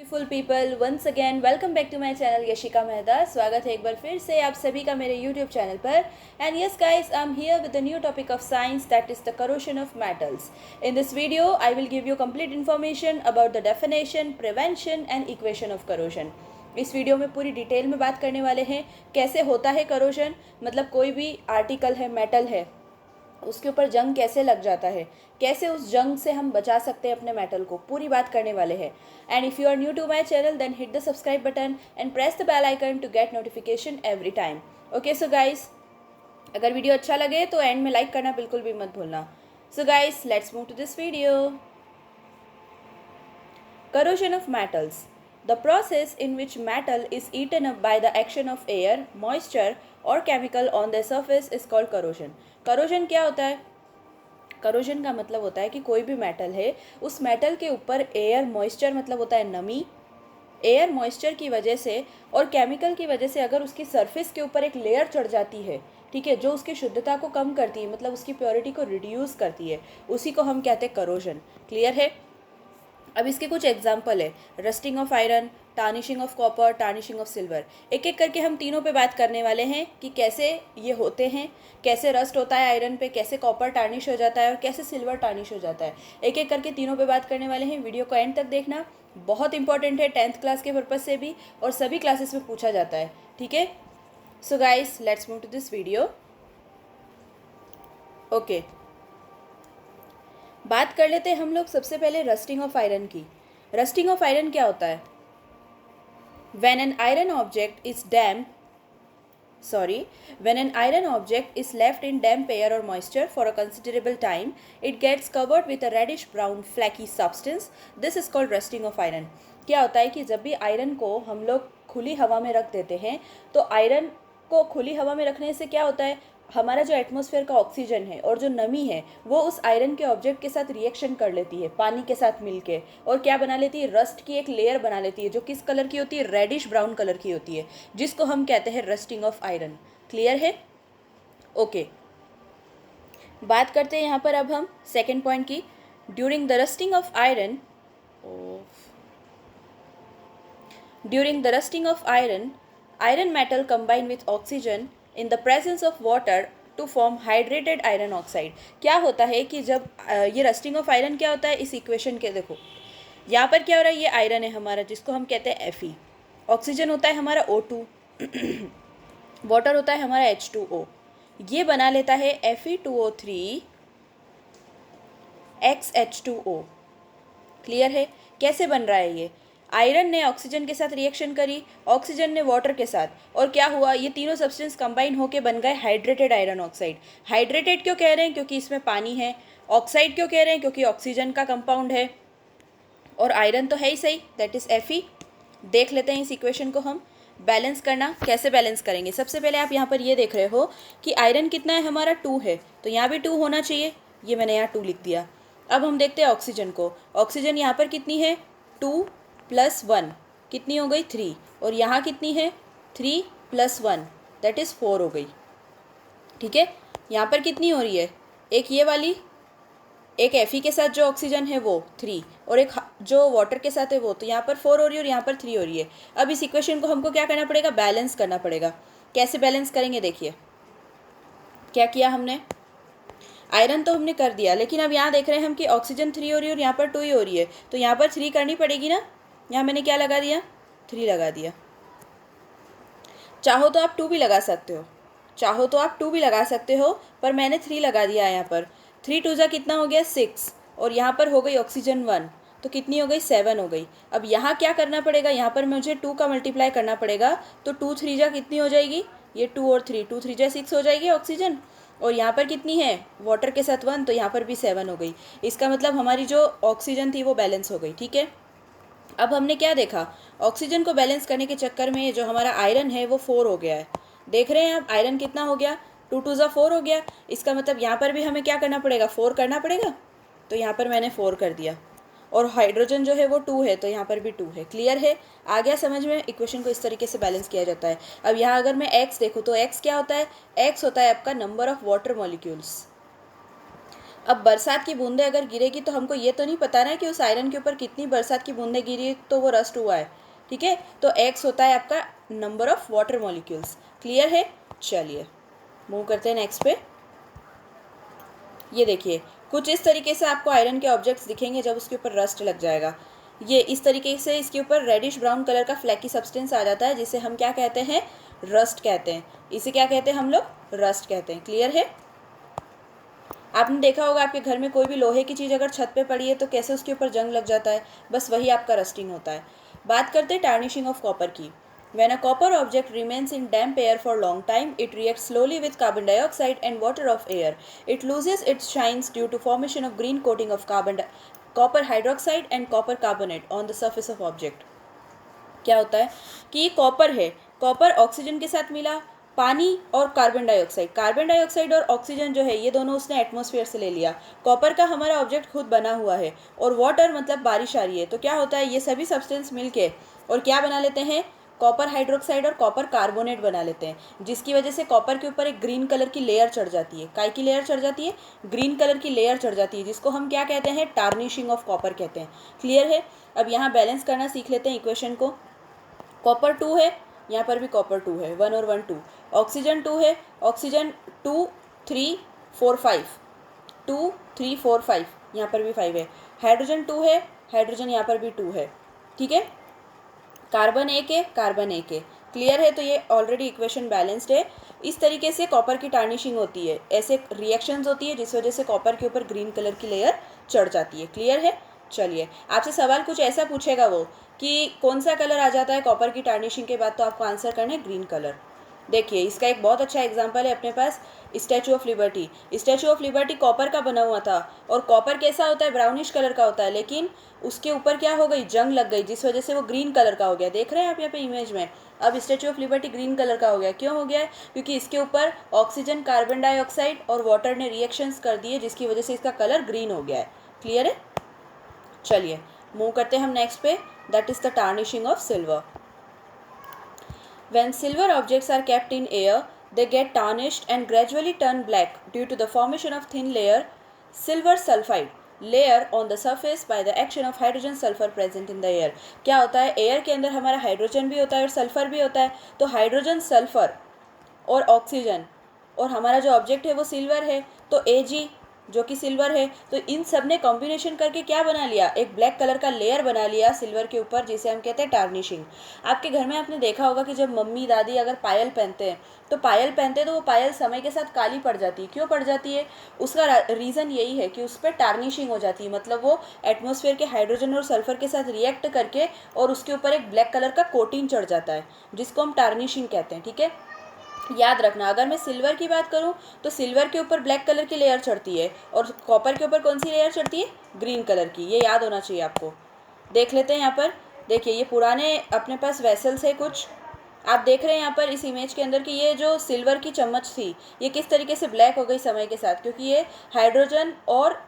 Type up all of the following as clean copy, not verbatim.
Beautiful people once again welcome back to my channel Yashika Mehta. स्वागत है एक बार फिर से आप सभी का मेरे यूट्यूब चैनल पर। And yes guys, I am here with a new topic of science that is the corrosion of metals. In this video I will give you complete information about the definition, prevention and equation of corrosion. इस video में पूरी detail में बात करने वाले हैं कैसे होता है करोशन, मतलब कोई भी आर्टिकल है, मेटल है, उसके ऊपर जंग कैसे लग जाता है, कैसे उस जंग से हम बचा सकते हैं अपने मेटल को, पूरी बात करने वाले हैं। And if you are new to my channel then hit the subscribe button and press the bell icon to get notification every time. Okay so guys, अगर वीडियो अच्छा लगे तो एंड में लाइक करना बिल्कुल भी मत भूलना। So guys, let's move to this video. Corrosion of metals. The process in which metal is eaten up by the action of air, moisture or chemical on their surface is called corrosion. Corrosion क्या होता है? Corrosion का मतलब होता है कि कोई भी मेटल है, उस मेटल के ऊपर एयर मॉइस्चर मतलब होता है नमी, एयर मॉइस्चर की वजह से और केमिकल की वजह से अगर उसकी सरफेस के ऊपर एक लेयर चढ़ जाती है, ठीक है, जो उसकी शुद्धता को कम करती है, मतलब उसकी प्योरिटी को रिड्यूस करती है, उसी को हम कहते हैं करोजन। क्लियर है? अब इसके कुछ एग्जाम्पल है, rusting of iron, tarnishing of copper, tarnishing of silver. एक एक करके हम तीनों पे बात करने वाले हैं कि कैसे ये होते हैं, कैसे रस्ट होता है आयरन पे, कैसे कॉपर टार्निश हो जाता है और कैसे सिल्वर टार्निश हो जाता है। एक एक करके तीनों पे बात करने वाले हैं। वीडियो को एंड तक देखना, बहुत इंपॉर्टेंट है 10th क्लास के पर्पज़ से भी और सभी क्लासेस में पूछा जाता है। ठीक है, so guys let's move to this video. Okay, बात कर लेते हैं हम लोग सबसे पहले रस्टिंग ऑफ आयरन की। रस्टिंग ऑफ आयरन क्या होता है? When an iron object is damp, when an iron object is left in damp air or moisture for a considerable time, it gets covered with a reddish brown flaky substance. This is called rusting of iron. क्या होता है कि जब भी iron को हम लोग खुली हवा में रख देते हैं, तो आयरन को खुली हवा में रखने से क्या होता है, हमारा जो एटमॉस्फेयर का ऑक्सीजन है और जो नमी है वो उस आयरन के ऑब्जेक्ट के साथ रिएक्शन कर लेती है, पानी के साथ मिलके, और क्या बना लेती है, रस्ट की एक लेयर बना लेती है, जो किस कलर की होती है, रेडिश ब्राउन कलर की होती है, जिसको हम कहते हैं रस्टिंग ऑफ आयरन। क्लियर है? ओके, बात करते हैं यहाँ पर अब हम सेकेंड पॉइंट की। During the rusting of iron iron metal combine with oxygen in the presence of water to form hydrated iron oxide. क्या होता है कि जब ये रस्टिंग ऑफ आयरन क्या होता है, इस इक्वेशन के देखो, यहाँ पर क्या हो रहा है, ये आयरन है हमारा जिसको हम कहते हैं Fe, ऑक्सीजन होता है हमारा O2, वाटर होता है हमारा H2O, ये बना लेता है Fe2O3 XH2O। क्लियर है? कैसे बन रहा है ये? आयरन ने ऑक्सीजन के साथ रिएक्शन करी, ऑक्सीजन ने वाटर के साथ, और क्या हुआ, ये तीनों सब्सटेंस कंबाइन होके बन गए हाइड्रेटेड आयरन ऑक्साइड। हाइड्रेटेड क्यों कह रहे हैं? क्योंकि इसमें पानी है। ऑक्साइड क्यों कह रहे हैं? क्योंकि ऑक्सीजन का कंपाउंड है और आयरन तो है ही सही, दैट इज Fe। देख लेते हैं इस इक्वेशन को हम। बैलेंस करना, कैसे बैलेंस करेंगे? सबसे पहले आप यहाँ पर ये देख रहे हो कि आयरन कितना है हमारा, 2 है, तो यहाँ भी 2 होना चाहिए, ये मैंने यहाँ 2 लिख दिया। अब हम देखते हैं ऑक्सीजन को। ऑक्सीजन यहाँ पर कितनी है, 2 + 1 कितनी हो गई, 3, और यहाँ कितनी है, 3 + 1 दैट इज़ 4 हो गई। ठीक है, यहाँ पर कितनी हो रही है, एक ये वाली, एक Fe के साथ जो ऑक्सीजन है वो 3, और एक जो वाटर के साथ है वो, तो यहाँ पर 4 हो रही है और यहाँ पर 3 हो रही है। अब इस इक्वेशन को हमको क्या करना पड़ेगा, बैलेंस करना पड़ेगा। कैसे बैलेंस करेंगे? देखिए क्या किया हमने, आयरन तो हमने कर दिया, लेकिन अब यहाँ देख रहे हैं हम कि ऑक्सीजन 3 हो रही है और यहाँ पर 2 ही हो रही है, तो यहाँ पर 3 करनी पड़ेगी ना। यहाँ मैंने क्या लगा दिया, 3 लगा दिया। चाहो तो आप 2 भी लगा सकते हो, चाहो तो आप 2 भी लगा सकते हो, पर मैंने 3 लगा दिया यहाँ पर। 3 × 2 कितना हो गया, 6, और यहाँ पर हो गई ऑक्सीजन 1, तो कितनी हो गई, 7 हो गई। अब यहाँ क्या करना पड़ेगा, यहाँ पर मुझे 2 का मल्टीप्लाई करना पड़ेगा, तो 2 × 3 कितनी हो जाएगी, ये 2 और 3, 2 × 3 6 हो जाएगी ऑक्सीजन, और यहाँ पर कितनी है, वाटर के साथ 1, तो यहाँ पर भी 7 हो गई। इसका मतलब हमारी जो ऑक्सीजन थी वो बैलेंस हो गई। ठीक है, अब हमने क्या देखा, ऑक्सीजन को बैलेंस करने के चक्कर में जो हमारा आयरन है वो 4 हो गया है। देख रहे हैं आप, आयरन कितना हो गया, 2 × 2 = 4 हो गया। इसका मतलब यहाँ पर भी हमें क्या करना पड़ेगा, 4 करना पड़ेगा, तो यहाँ पर मैंने 4 कर दिया, और हाइड्रोजन जो है वो 2 है, तो यहाँ पर भी 2 है। क्लियर है? आ गया समझ में? इक्वेशन को इस तरीके से बैलेंस किया जाता है। अब यहाँ अगर मैं x देखूँ तो x क्या होता है, x होता है आपका नंबर ऑफ वाटर मॉलिक्यूल्स। अब बरसात की बूंदें अगर गिरेगी तो हमको ये तो नहीं पता ना कि उस आयरन के ऊपर कितनी बरसात की बूंदें गिरी तो वो रस्ट हुआ है, ठीक है। तो एक्स होता है आपका number of water molecules. Clear है? चलिए मूव करते हैं नेक्स्ट पे। ये देखिए कुछ इस तरीके से आपको आयरन के ऑब्जेक्ट्स दिखेंगे जब उसके ऊपर रस्ट लग जाएगा। ये इस तरीके से इसके ऊपर रेडिश ब्राउन कलर का फ्लैकी सब्सटेंस आ जाता है, जिसे हम क्या कहते हैं? रस्ट कहते हैं। इसे क्या कहते हैं हम लोग? रस्ट कहते हैं। क्लियर है? आपने देखा होगा आपके घर में कोई भी लोहे की चीज़ अगर छत पे पड़ी है तो कैसे उसके ऊपर जंग लग जाता है, बस वही आपका रस्टिंग होता है। बात करते हैं टार्निशिंग ऑफ कॉपर की। When a copper object remains in damp air for a long time, it reacts slowly with carbon dioxide and water of air. It loses its shines due to formation of green coating of copper hydroxide and copper carbonate on the surface of object. क्या होता है कि copper है, copper oxygen के साथ मिला, पानी और कार्बन डाइऑक्साइड और ऑक्सीजन जो है ये दोनों उसने एटमॉस्फेयर से ले लिया। कॉपर का हमारा ऑब्जेक्ट खुद बना हुआ है और वाटर मतलब बारिश आ रही है, तो क्या होता है ये सभी सब्सटेंस मिलके और क्या बना लेते हैं? कॉपर हाइड्रोक्साइड और कॉपर कार्बोनेट बना लेते हैं, जिसकी वजह से कॉपर के ऊपर एक ग्रीन कलर की लेयर चढ़ जाती है। काय की लेयर चढ़ जाती है? ग्रीन कलर की लेयर चढ़ जाती है, जिसको हम क्या कहते हैं? टार्निशिंग ऑफ कॉपर कहते हैं। क्लियर है? अब यहाँ बैलेंस करना सीख लेते हैं इक्वेशन को। कॉपर 2 है, यहाँ पर भी कॉपर 2 है, 1 और 1 2। ऑक्सीजन 2 है, ऑक्सीजन 2 3 4 5, 2 3 4 5, यहाँ पर भी 5 है। हाइड्रोजन 2 है, हाइड्रोजन यहाँ पर भी 2 है, ठीक है। कार्बन 1 है, कार्बन 1 है। क्लियर है? तो ये ऑलरेडी इक्वेशन बैलेंस्ड है। इस तरीके से कॉपर की टार्निशिंग होती है, ऐसे रिएक्शंस होती है जिस वजह से कॉपर के ऊपर ग्रीन कलर की लेयर चढ़ जाती है। क्लियर है? चलिए आपसे सवाल कुछ ऐसा पूछेगा वो कि कौन सा कलर आ जाता है कॉपर की टार्निशिंग के बाद, तो आपको आंसर करना है ग्रीन कलर। देखिए इसका एक बहुत अच्छा एग्जांपल है अपने पास, statue of liberty. Statue of liberty copper का बना हुआ था और कॉपर कैसा होता है? ब्राउनिश कलर का होता है, लेकिन उसके ऊपर क्या हो गई? जंग लग गई, जिस वजह से वो ग्रीन कलर का हो गया। देख रहे हैं आप यहाँ पे इमेज में? अब statue of liberty green colour का हो गया। क्यों हो गया है? क्योंकि इसके ऊपर ऑक्सीजन, कार्बन डाइऑक्साइड और वाटर ने रिएक्शंस कर दिए, जिसकी वजह से इसका कलर ग्रीन हो गया है। क्लियर है? चलिए मूव करते हैं हम नेक्स्ट पे, that is the tarnishing of silver. When silver objects are kept in air, they get tarnished and gradually turn black due to the formation of thin layer silver sulfide layer on the surface by the action of hydrogen sulfur present in the air. क्या होता है? Air के अंदर हमारा hydrogen भी होता है और सल्फर भी होता है, तो हाइड्रोजन, सल्फर और ऑक्सीजन और हमारा जो ऑब्जेक्ट है वो सिल्वर है, तो Ag जो कि सिल्वर है, तो इन सब ने कॉम्बिनेशन करके क्या बना लिया? एक ब्लैक कलर का लेयर बना लिया सिल्वर के ऊपर, जिसे हम कहते हैं टार्निशिंग। आपके घर में आपने देखा होगा कि जब मम्मी दादी अगर पायल पहनते हैं तो वो पायल समय के साथ काली पड़ जाती है। क्यों पड़ जाती है? उसका रीज़न यही है कि उस पर टार्निशिंग हो जाती है, मतलब वो एटमॉस्फेयर के हाइड्रोजन और सल्फर के साथ रिएक्ट करके और उसके ऊपर एक ब्लैक कलर का कोटिंग चढ़ जाता है, जिसको हम टार्निशिंग कहते हैं। ठीक है, याद रखना, अगर मैं सिल्वर की बात करूं तो सिल्वर के ऊपर ब्लैक कलर की लेयर चढ़ती है और कॉपर के ऊपर कौन सी लेयर चढ़ती है? ग्रीन कलर की। ये याद होना चाहिए आपको। देख लेते हैं यहाँ पर। देखिए ये पुराने अपने पास वेसल्स है कुछ, आप देख रहे हैं यहाँ पर इस इमेज के अंदर कि ये जो सिल्वर की चम्मच थी ये किस तरीके से ब्लैक हो गई समय के साथ, क्योंकि ये हाइड्रोजन और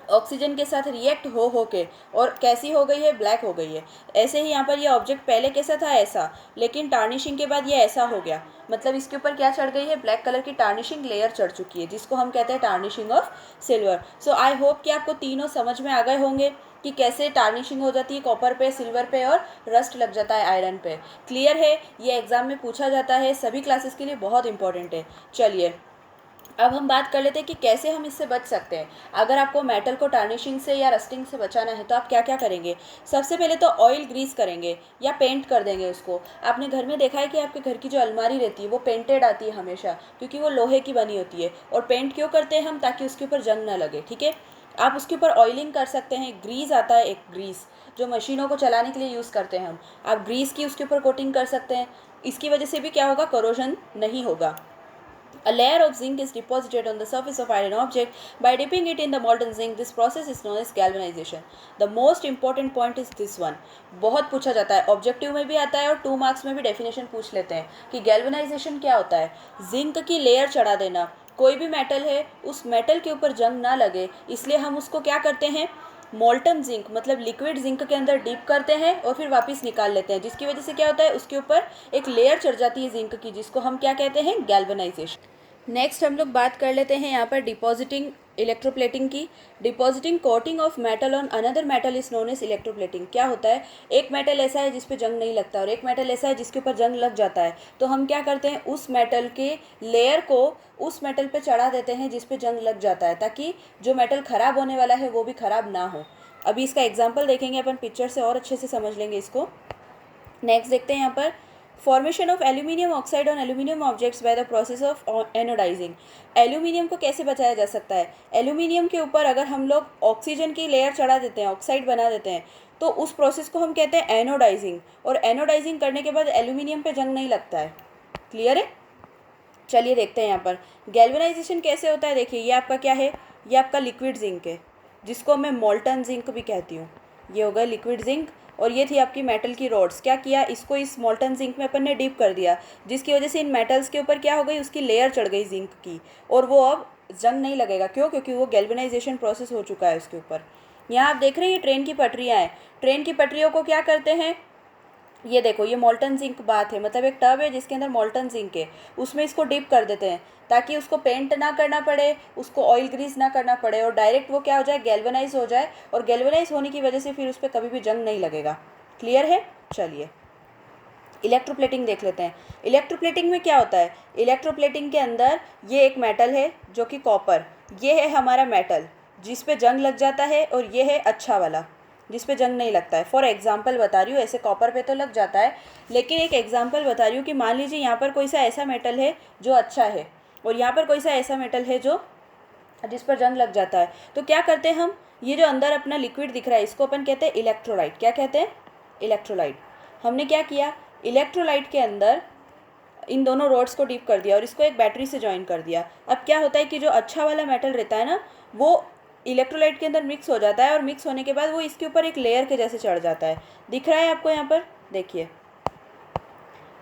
ऑक्सीजन के साथ रिएक्ट हो के और कैसी हो गई है? ब्लैक हो गई है। ऐसे ही यहाँ पर ये ऑब्जेक्ट पहले कैसा था? ऐसा, लेकिन टार्निशिंग के बाद ये ऐसा हो गया, मतलब इसके ऊपर क्या चढ़ गई है? ब्लैक कलर की टार्निशिंग लेयर चढ़ चुकी है, जिसको हम कहते हैं tarnishing of silver. So I hope कि आपको तीनों समझ में आ गए होंगे कि कैसे टार्निशिंग हो जाती है कॉपर पे, सिल्वर पे और रस्ट लग जाता है आयरन पे। क्लियर है? ये एग्जाम में पूछा जाता है, सभी क्लासेस के लिए बहुत इंपॉर्टेंट है। चलिए अब हम बात कर लेते हैं कि कैसे हम इससे बच सकते हैं। अगर आपको मेटल को टार्निशिंग से या रस्टिंग से बचाना है तो आप क्या क्या करेंगे? सबसे पहले तो ऑयल ग्रीस करेंगे या पेंट कर देंगे उसको। आपने घर में देखा है कि आपके घर की जो अलमारी रहती है वो पेंटेड आती है हमेशा, क्योंकि वो लोहे की बनी होती है। और पेंट क्यों करते हैं हम? ताकि उसके ऊपर जंग ना लगे। ठीक है, आप उसके ऊपर ऑयलिंग कर सकते हैं। ग्रीस आता है, एक ग्रीस जो मशीनों को चलाने के लिए यूज़ करते हैं हम, आप ग्रीस की उसके ऊपर कोटिंग कर सकते हैं। इसकी वजह से भी क्या होगा? करोजन नहीं होगा। A layer of zinc is deposited on the surface of iron object by dipping it in the molten zinc. This process is known as galvanization. The most important point is this one. बहुत पूछा जाता है, objective में भी आता है और 2 marks में भी डेफिनेशन पूछ लेते हैं कि गैल्वेनाइजेशन क्या होता है। जिंक की लेयर चढ़ा देना। कोई भी मेटल है उस मेटल के ऊपर जंग ना लगे, इसलिए हम उसको क्या करते हैं? मोल्टन जिंक मतलब लिक्विड जिंक के अंदर डीप करते हैं और फिर वापस निकाल लेते हैं, जिसकी वजह से क्या होता है? उसके ऊपर एक लेयर चढ़ जाती है जिंक की, जिसको हम क्या कहते हैं? गैल्वेनाइजेशन। नेक्स्ट हम लोग बात कर लेते हैं यहाँ पर डिपॉजिटिंग इलेक्ट्रोप्लेटिंग की depositing coating of metal on another metal is known as electroplating. क्या होता है, एक मेटल ऐसा है जिस पे जंग नहीं लगता और एक मेटल ऐसा है जिसके ऊपर जंग लग जाता है, तो हम क्या करते हैं, उस मेटल के लेयर को उस मेटल पे चढ़ा देते हैं जिस पे जंग लग जाता है, ताकि जो मेटल ख़राब होने वाला है वो भी ख़राब ना हो। अभी इसका एग्जाम्पल देखेंगे अपन पिक्चर से और अच्छे से समझ लेंगे इसको। नेक्स्ट देखते हैं यहाँ पर, formation of aluminium oxide on aluminium objects by the process of anodising. Aluminium को कैसे बचाया जा सकता है, एल्यूमिनियम के ऊपर अगर हम लोग ऑक्सीजन की लेयर चढ़ा देते हैं, ऑक्साइड बना देते हैं, तो उस प्रोसेस को हम कहते हैं एनोडाइजिंग। और एनोडाइजिंग करने के बाद एल्यूमिनियम पे जंग नहीं लगता है। क्लियर है? चलिए देखते हैं यहाँ पर गैल्वेनाइजेशन कैसे होता है। देखिए ये आपका क्या है, ये आपका लिक्विड जिंक है, जिसको मैं मोल्टन जिंक भी कहती हूँ। ये होगा लिक्विड जिंक, और ये थी आपकी मेटल की रॉड्स। क्या किया, इसको इस मोल्टन जिंक में अपन ने डीप कर दिया, जिसकी वजह से इन मेटल्स के ऊपर क्या हो गई, उसकी लेयर चढ़ गई जिंक की, और वो अब जंग नहीं लगेगा। क्यों? क्योंकि वो गैल्वेनाइजेशन प्रोसेस हो चुका है उसके ऊपर। यहाँ आप देख रहे हैं ये ट्रेन की पटरियाँ हैं। ट्रेन की पटरियों को क्या करते हैं, ये देखो, ये मोल्टन जिंक बात है, मतलब एक टब है जिसके अंदर मोल्टन जिंक है, उसमें इसको डिप कर देते हैं ताकि उसको पेंट ना करना पड़े, उसको ऑयल ग्रीस ना करना पड़े, और डायरेक्ट वो क्या हो जाए, गैल्वेनाइज हो जाए, और गैल्वेनाइज होने की वजह से फिर उस पर कभी भी जंग नहीं लगेगा। क्लियर है? चलिए इलेक्ट्रोप्लेटिंग देख लेते हैं। इलेक्ट्रोप्लेटिंग में क्या होता है, इलेक्ट्रोप्लेटिंग के अंदर ये एक मेटल है जो कि कॉपर, ये है हमारा मेटल जिस पे जंग लग जाता है, और ये है अच्छा वाला जिस पे जंग नहीं लगता है। फॉर एग्जांपल बता रही हूँ, ऐसे कॉपर पे तो लग जाता है, लेकिन एक एग्जांपल बता रही हूँ कि मान लीजिए यहाँ पर कोई सा ऐसा मेटल है जो अच्छा है, और यहाँ पर कोई सा ऐसा मेटल है जो जिस पर जंग लग जाता है। तो क्या करते हैं हम, ये जो अंदर अपना लिक्विड दिख रहा है इसको अपन कहते हैं इलेक्ट्रोलाइट। क्या कहते हैं? इलेक्ट्रोलाइट। हमने क्या किया, इलेक्ट्रोलाइट के अंदर इन दोनों रोड्स को डीप कर दिया और इसको एक बैटरी से ज्वाइन कर दिया। अब क्या होता है कि जो अच्छा वाला मेटल रहता है ना, वो इलेक्ट्रोलाइट के अंदर मिक्स हो जाता है, और मिक्स होने के बाद वो इसके ऊपर एक लेयर के जैसे चढ़ जाता है। दिख रहा है आपको यहाँ पर? देखिए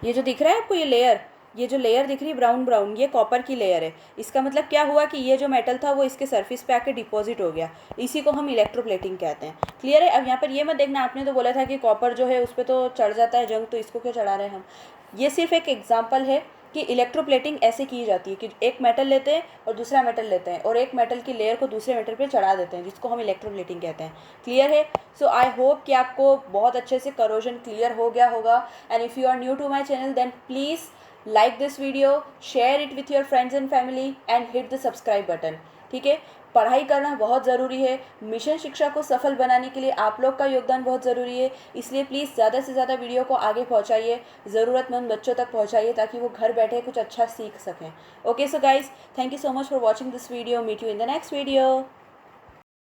ये जो दिख रहा है आपको, ये लेयर, ये जो लेयर दिख रही है ब्राउन ब्राउन, ये कॉपर की लेयर है। इसका मतलब क्या हुआ कि ये जो मेटल था वो इसके सरफेस पे आके डिपॉजिट हो गया। इसी को हम इलेक्ट्रोप्लेटिंग कहते हैं। क्लियर है? अब यहाँ पर ये मत देखना, आपने तो बोला था कि कॉपर जो है उस पर तो चढ़ जाता है जंग, तो इसको क्यों चढ़ा रहे हैं हम। ये सिर्फ एक एग्जाम्पल है कि इलेक्ट्रोप्लेटिंग ऐसे की जाती है कि एक मेटल लेते हैं और दूसरा मेटल लेते हैं, और एक मेटल की लेयर को दूसरे मेटल पे चढ़ा देते हैं, जिसको हम इलेक्ट्रोप्लेटिंग कहते हैं। क्लियर है? सो आई होप कि आपको बहुत अच्छे से करोजन क्लियर हो गया होगा। And if you are new to my channel then please like this video, share it with your friends and family and hit the subscribe button। ठीक है? पढ़ाई करना बहुत ज़रूरी है, मिशन शिक्षा को सफल बनाने के लिए आप लोग का योगदान बहुत ज़रूरी है, इसलिए प्लीज़ ज़्यादा से ज़्यादा वीडियो को आगे पहुँचाइए, ज़रूरतमंद बच्चों तक पहुँचाइए, ताकि वो घर बैठे कुछ अच्छा सीख सकें। Okay so guys, thank you so much for watching this video, meet you in the next video.